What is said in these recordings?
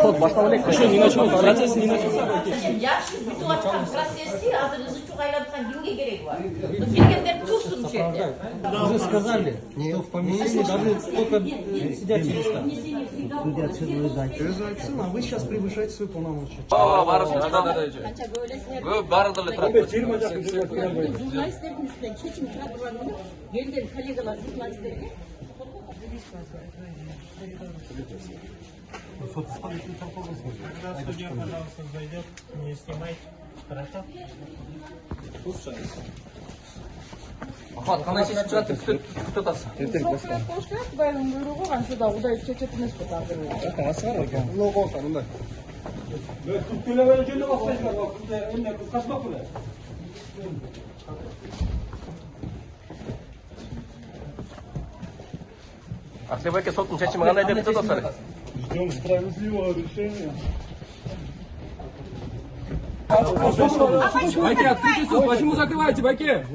Сот башталып элек. Ошо не начался, процесс не начался. Жакшы бүтүп аткан процессти азыр ызычуу кайраткан кимге кереги бар? Келгендер турсун ушул жерде. Уже сказали, что в помещении даже только сидят места. Өзі айтсын, а вы сейчас превышаете свои полномочия. Журналисттердин үстүнөн чечим чыгара турган күнү келген коллегалар журналисттерге Судья, пожалуйста, зайдет, не снимайте. Хорошо? Ахат, кандай чечип чыгат деп күтүп атасыз. Срокпен коштат, байым буйругу канчада удай чечет эмес деп азыр. Асыгар экен. Много болса, мындай. Аклебай эке соттун чечими кандай деп күтүп атасыздар? Ждем справедливого решения. Байке, открытый суд, почему закрываете, Байке?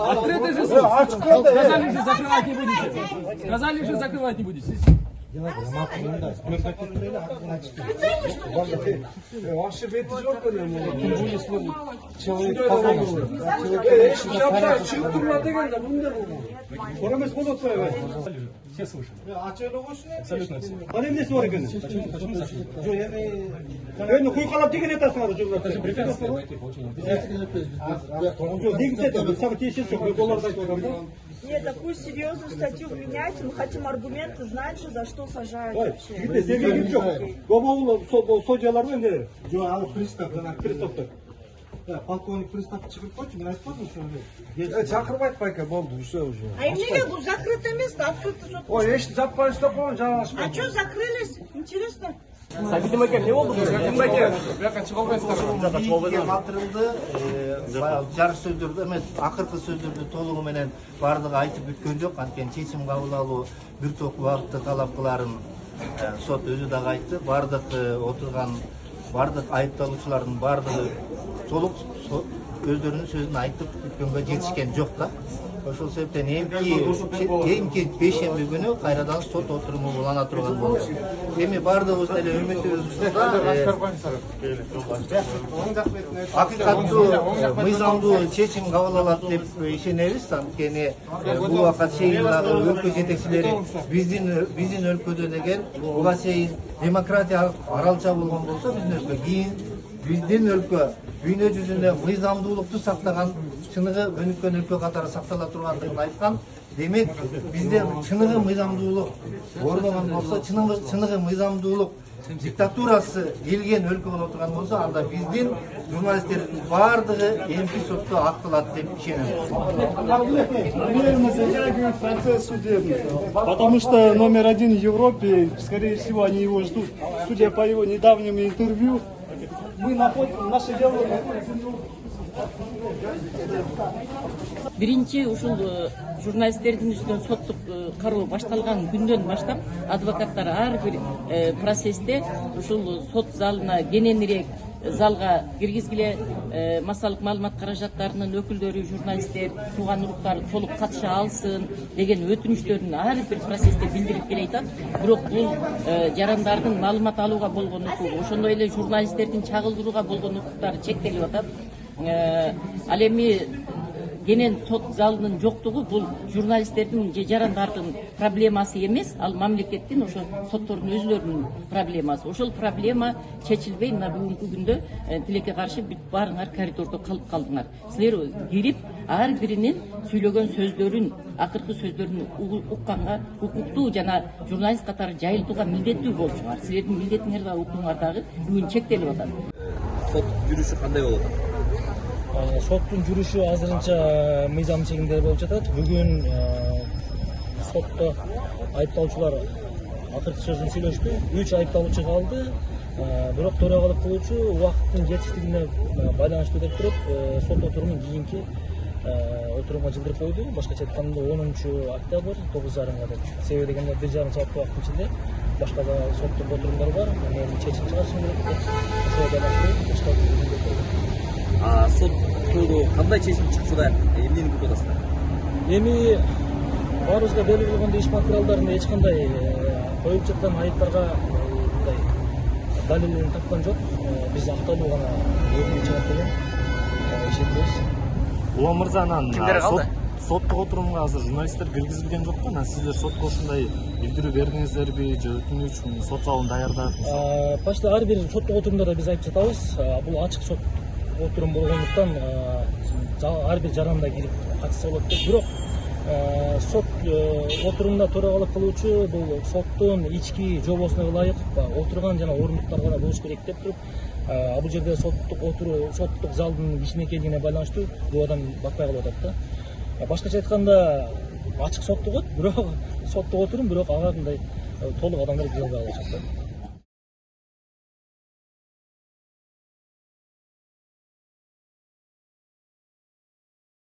Открытый же суд. Сказали же, закрывать не будете. Сказали же, закрывать не будете. Вообще бети жоқ қой, тем более свой человек Все слышали. Абсолютно все. Это же препятствие Байке получения. Нет, такую серьезную статью вменяйте, мы хотим аргументы, знать же, за что сажают вообще. Полковник пристав шығып қойшы, мен айтып қойдым. Шақырмайды Байка, болды, все уже. А неге бұл закрытое место, открытый суд? Ой, ешті жаппай ұстап қойған, жаңа ашып. А что закрылись? Интересно. Сабитим эке, эмне болду? Ким байке? Бияка чыгып Бийликке калтырылды, жарыш сөздөрдү эмес, акыркы сөздөрдү толугу менен бардыгы айтып бүткөн жок. Анткени чечим кабыл алуу бир топ убакытты талап кыларын сот өзү дагы айтты. Бардык отурган бардык айыпталуучулардын бардыгы толук өздөрүнүн сөзүн айтып бүткөнгө жетишкен жок да. Ошол себептен эмки бейшемби күнү кайрадан сот отуруму улана турган болду. Эми бардыгыбыз эле акыйкаттуу мыйзамдуу чечим кабыл алат деп ишенебиз. Анткени бул убакка чейин дагы өлкө жетекчилери биздин өлкөдө деген буга чейин демократия аралча болгон болсо биздин өлкө кийин биздин өлкө дүйнө жүзүндө мыйзамдуулукту сактаган чыныгы өнүккөн өлкө катары сактала тургандыгын айткан. Демек бизде чыныгы мыйзамдуулук орногон болсо, чыныгы мыйзамдуулук диктатурасы келген өлкө боло турган болсо, анда биздин журналисттердин бардыгы эмки сотто акталат деп ишенем. Мы затягиваем процесс судебный, потому что номер один в Европе, скорее всего, они его ждут. Судя по его недавнему интервью, мы находим наше дело. Биринчи ушул журналисттердин үстүнөн соттук кароо башталган күндөн баштап адвокаттар ар бир процессте ушул сот залына кененирээк залга киргизгиле, массалык маалымат каражаттарынын өкүлдөрү, журналисттер, тууган уруктар толук катыша алсын деген өтүнүчтөрүн ар бир процессте билдирип келе атат. Бирок бул жарандардын маалымат алууга болгон укугу, ошондой эле журналисттердин чагылдырууга болгон укуктары чектелип атат. Ал эми кенен сот залынын жоктугу бул журналисттердин же жарандардын проблемасы эмес, ал мамлекеттин ошо соттордун өзүлөрүнүн проблемасы. Ошол проблема чечилбей мына бүгүнкү күндө тилекке каршы бүт баарыңар коридордо калып калдыңар. Силер кирип ар биринин сүйлөгөн сөздөрүн, акыркы сөздөрүн укканга укуктуу жана журналист катары жайылтууга милдеттүү болчуңар. Силердин милдетиңер да укугуңар дагы бүгүн чектелип атат. Сот жүрүшү кандай болот? Соттун жүрүшү азырынча мыйзам чегинде болуп жатат. Бүгүн сотто айыпталуучулар акыркы сөзүн сүйлөштү. 3 айыпталуучу калды. Бирок төрагалык кылуучу убакыттын жетиштигине байланыштуу деп туруп, сот отурумун кийинки отурумга жылдырып койду. Башкача айтканда 10-октябрь 9:30 деп. Себеби дегенде 1,5 саат убакыттын ичинде башка да соттук отурумдар бар. Мен чечим чыгарышым керек деп. Ошого байланыштуу Сот кандай чечим чыкчуда эмнени күтүп атасыздар? Эми баарыбызга белгилүү болгондой иш материалдарында эч кандай коюлуп жаткан айыптарга мындай далилин тапкан жок. Биз акталуу гана өкүм чыгат деген ишенебиз. Улан мырза, анан Кимдер калды? соттук отурумга азыр журналисттер киргизилген жокпу? Анан сиздер сотко ушундай билдирүү бердиңиздерби же өтүнүч сот залын даярдап? Почти ар бир соттук отурумдарда биз айтып жатабыз. Бул ачык сот отурум болгондуктан ар бир жаранда кирип катышса болот деп. Бирок сот отурумда төрагалык кылуучу бул соттун ички жобосуна ылайык отурган жана орундуктар гана болуш керек деп туруп, бул жерде соттук залдын кичинекейлигине байланыштуу бул адам батпай калып атат да. Башкача айтканда ачык соттук бирок соттук отурум, бирок ага мындай толук адамдар кире албай калышат да.